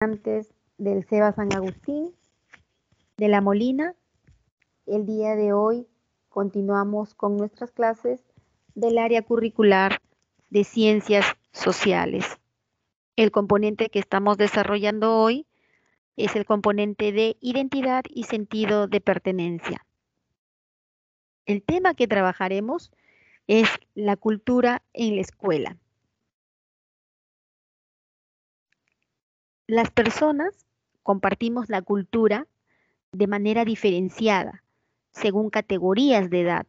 Antes del SEBA San Agustín de La Molina. El día de hoy continuamos con nuestras clases del área curricular de Ciencias Sociales. El componente que estamos desarrollando hoy es el componente de identidad y sentido de pertenencia. El tema que trabajaremos es la cultura en la escuela. Las personas compartimos la cultura de manera diferenciada, según categorías de edad.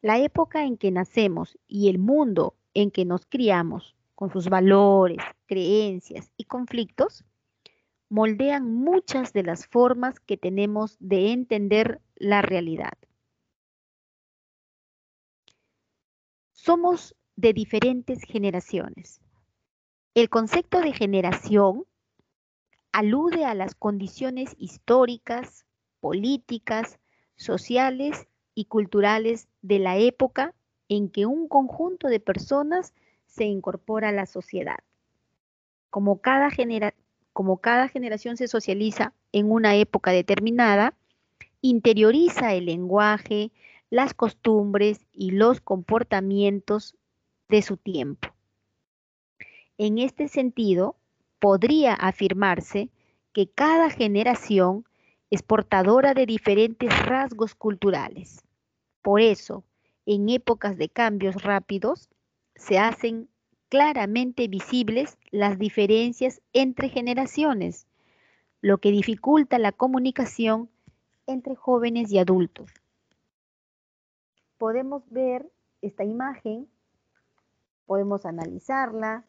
La época en que nacemos y el mundo en que nos criamos, con sus valores, creencias y conflictos, moldean muchas de las formas que tenemos de entender la realidad. Somos de diferentes generaciones. El concepto de generación alude a las condiciones históricas, políticas, sociales y culturales de la época en que un conjunto de personas se incorpora a la sociedad. Como cada generación se socializa en una época determinada, interioriza el lenguaje, las costumbres y los comportamientos de su tiempo. En este sentido, podría afirmarse que cada generación es portadora de diferentes rasgos culturales. Por eso, en épocas de cambios rápidos, se hacen claramente visibles las diferencias entre generaciones, lo que dificulta la comunicación entre jóvenes y adultos. Podemos ver esta imagen, podemos analizarla.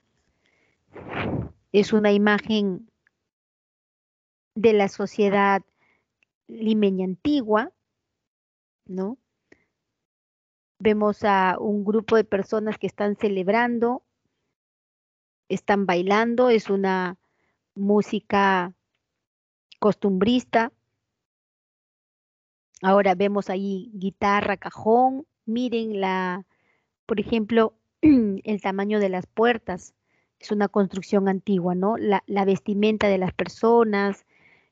Es una imagen de la sociedad limeña antigua, ¿no? Vemos a un grupo de personas que están celebrando, están bailando, es una música costumbrista. Ahora vemos ahí guitarra, cajón. Miren por ejemplo, el tamaño de las puertas. Es una construcción antigua, ¿no? La vestimenta de las personas.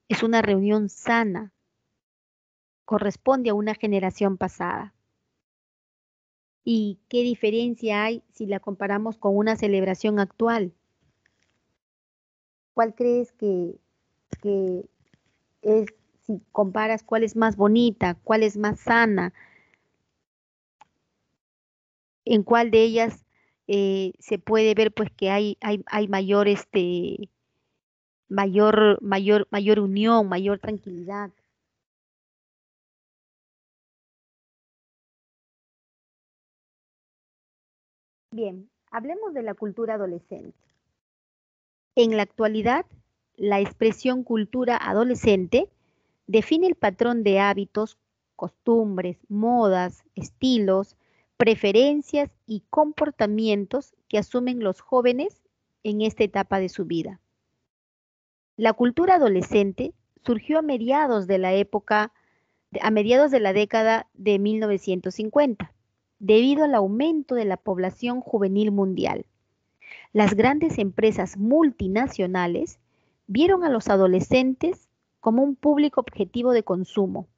Es una reunión sana. Corresponde a una generación pasada. ¿Y qué diferencia hay si la comparamos con una celebración actual? ¿Cuál crees que es, si comparas, cuál es más bonita, cuál es más sana? ¿En cuál de ellas se puede ver pues que hay mayor, mayor unión, mayor tranquilidad? Bien, hablemos de la cultura adolescente. En la actualidad, la expresión cultura adolescente define el patrón de hábitos, costumbres, modas, estilos, preferencias y comportamientos que asumen los jóvenes en esta etapa de su vida. La cultura adolescente surgió a mediados de la década de 1950, debido al aumento de la población juvenil mundial. Las grandes empresas multinacionales vieron a los adolescentes como un público objetivo de consumo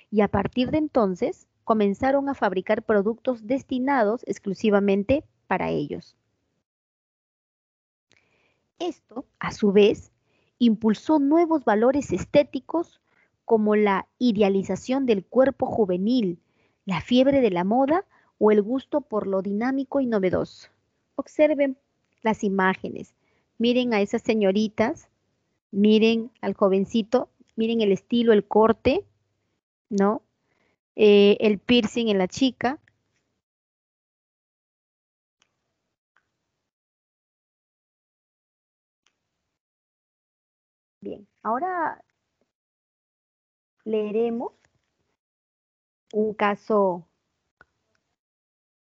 y a partir de entonces comenzaron a fabricar productos destinados exclusivamente para ellos. Esto, a su vez, impulsó nuevos valores estéticos como la idealización del cuerpo juvenil, la fiebre de la moda o el gusto por lo dinámico y novedoso. Observen las imágenes, miren a esas señoritas, miren al jovencito, miren el estilo, el corte, ¿no? El piercing en la chica. Bien, ahora leeremos un caso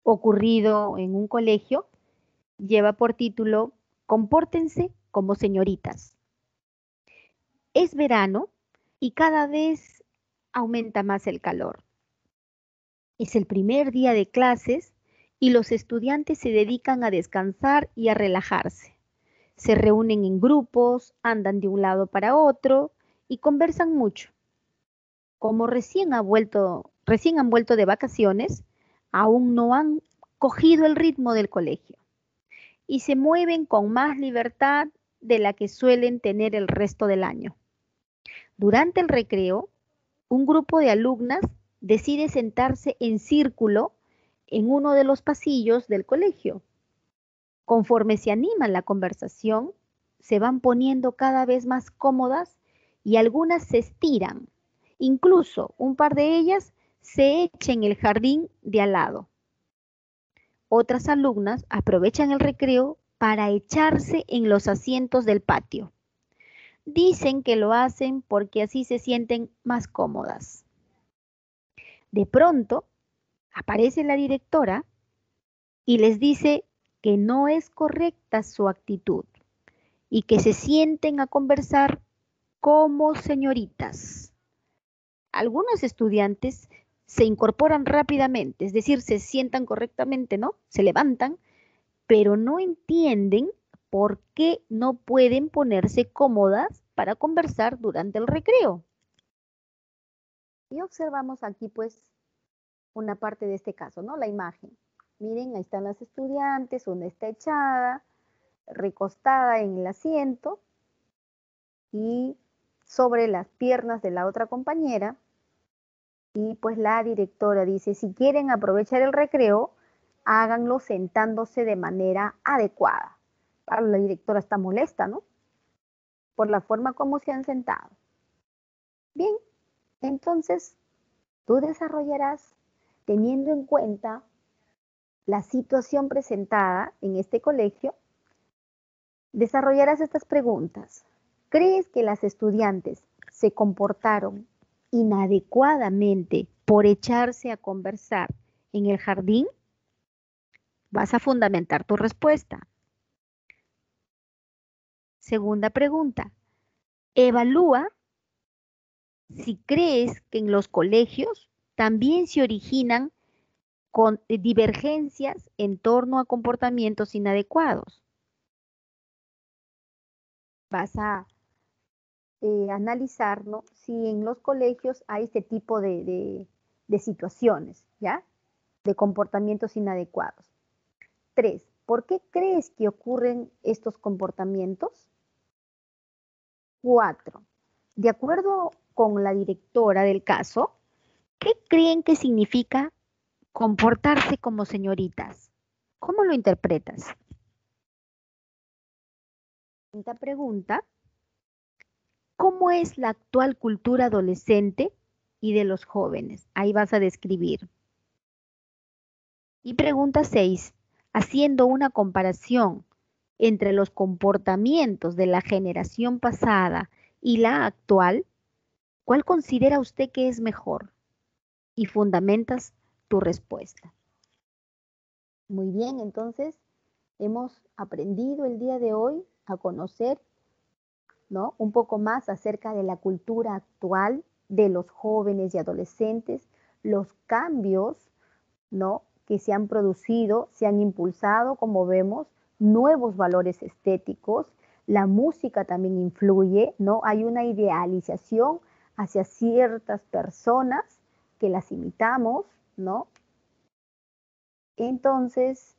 ocurrido en un colegio. Lleva por título Compórtense como señoritas. Es verano y cada vez aumenta más el calor. Es el primer día de clases y los estudiantes se dedican a descansar y a relajarse. Se reúnen en grupos, andan de un lado para otro y conversan mucho. Como recién han vuelto de vacaciones, aún no han cogido el ritmo del colegio y se mueven con más libertad de la que suelen tener el resto del año. Durante el recreo, un grupo de alumnas decide sentarse en círculo en uno de los pasillos del colegio. Conforme se anima la conversación, se van poniendo cada vez más cómodas y algunas se estiran. Incluso un par de ellas se echan en el jardín de al lado. Otras alumnas aprovechan el recreo para echarse en los asientos del patio. Dicen que lo hacen porque así se sienten más cómodas. De pronto, aparece la directora y les dice que no es correcta su actitud y que se sienten a conversar como señoritas. Algunos estudiantes se incorporan rápidamente, es decir, se sientan correctamente, ¿no? Se levantan, pero no entienden por qué no pueden ponerse cómodas para conversar durante el recreo. Y observamos aquí, pues, una parte de este caso, ¿no? La imagen. Miren, ahí están las estudiantes, una está echada, recostada en el asiento y sobre las piernas de la otra compañera. Y pues la directora dice, si quieren aprovechar el recreo, háganlo sentándose de manera adecuada. Claro, la directora está molesta, ¿no? Por la forma como se han sentado. Bien, entonces tú desarrollarás, teniendo en cuenta la situación presentada en este colegio, desarrollarás estas preguntas. ¿Crees que las estudiantes se comportaron inadecuadamente por echarse a conversar en el jardín? Vas a fundamentar tu respuesta. Segunda pregunta. Evalúa si crees que en los colegios también se originan con divergencias en torno a comportamientos inadecuados. Vas a analizar, ¿no?, si en los colegios hay este tipo de situaciones, ¿ya? De comportamientos inadecuados. 3. ¿Por qué crees que ocurren estos comportamientos? 4. De acuerdo con la directora del caso, ¿qué creen que significa comportarse como señoritas? ¿Cómo lo interpretas? Quinta pregunta. ¿Cómo es la actual cultura adolescente y de los jóvenes? Ahí vas a describir. Y pregunta 6. Haciendo una comparación entre los comportamientos de la generación pasada y la actual, ¿cuál considera usted que es mejor? Y fundamentas tu respuesta. Muy bien, entonces hemos aprendido el día de hoy a conocer, ¿no?, un poco más acerca de la cultura actual de los jóvenes y adolescentes, los cambios, ¿no?, que se han producido, se han impulsado, como vemos, nuevos valores estéticos. La música también influye, ¿no? Hay una idealización hacia ciertas personas que las imitamos, ¿no? Entonces,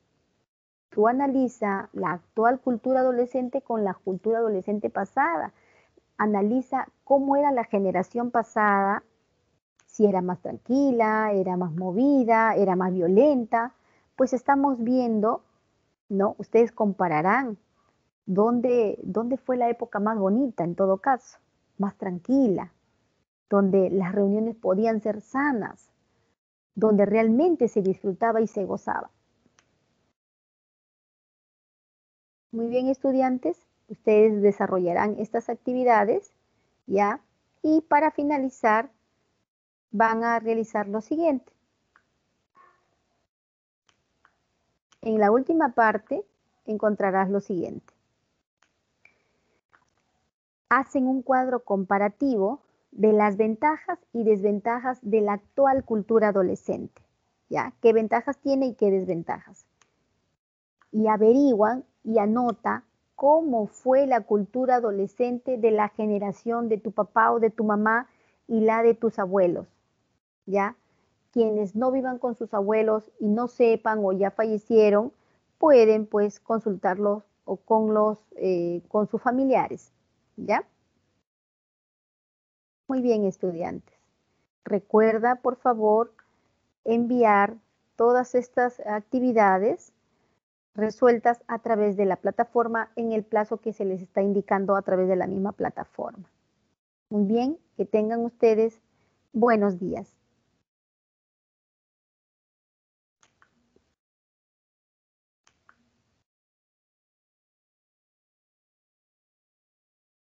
tú analiza la actual cultura adolescente con la cultura adolescente pasada. Analiza cómo era la generación pasada, si era más tranquila, era más movida, era más violenta. Pues estamos viendo, ¿no? Ustedes compararán dónde fue la época más bonita en todo caso, más tranquila, donde las reuniones podían ser sanas, donde realmente se disfrutaba y se gozaba. Muy bien, estudiantes, ustedes desarrollarán estas actividades, ¿ya? Y para finalizar, van a realizar lo siguiente. En la última parte encontrarás lo siguiente. Hacen un cuadro comparativo de las ventajas y desventajas de la actual cultura adolescente, ¿ya? ¿Qué ventajas tiene y qué desventajas? Y averiguan y anota cómo fue la cultura adolescente de la generación de tu papá o de tu mamá y la de tus abuelos, ¿ya? Quienes no vivan con sus abuelos y no sepan o ya fallecieron, pueden pues consultarlos o con sus familiares, ¿ya? Muy bien, estudiantes. Recuerda, por favor, enviar todas estas actividades resueltas a través de la plataforma en el plazo que se les está indicando a través de la misma plataforma. Muy bien, que tengan ustedes buenos días.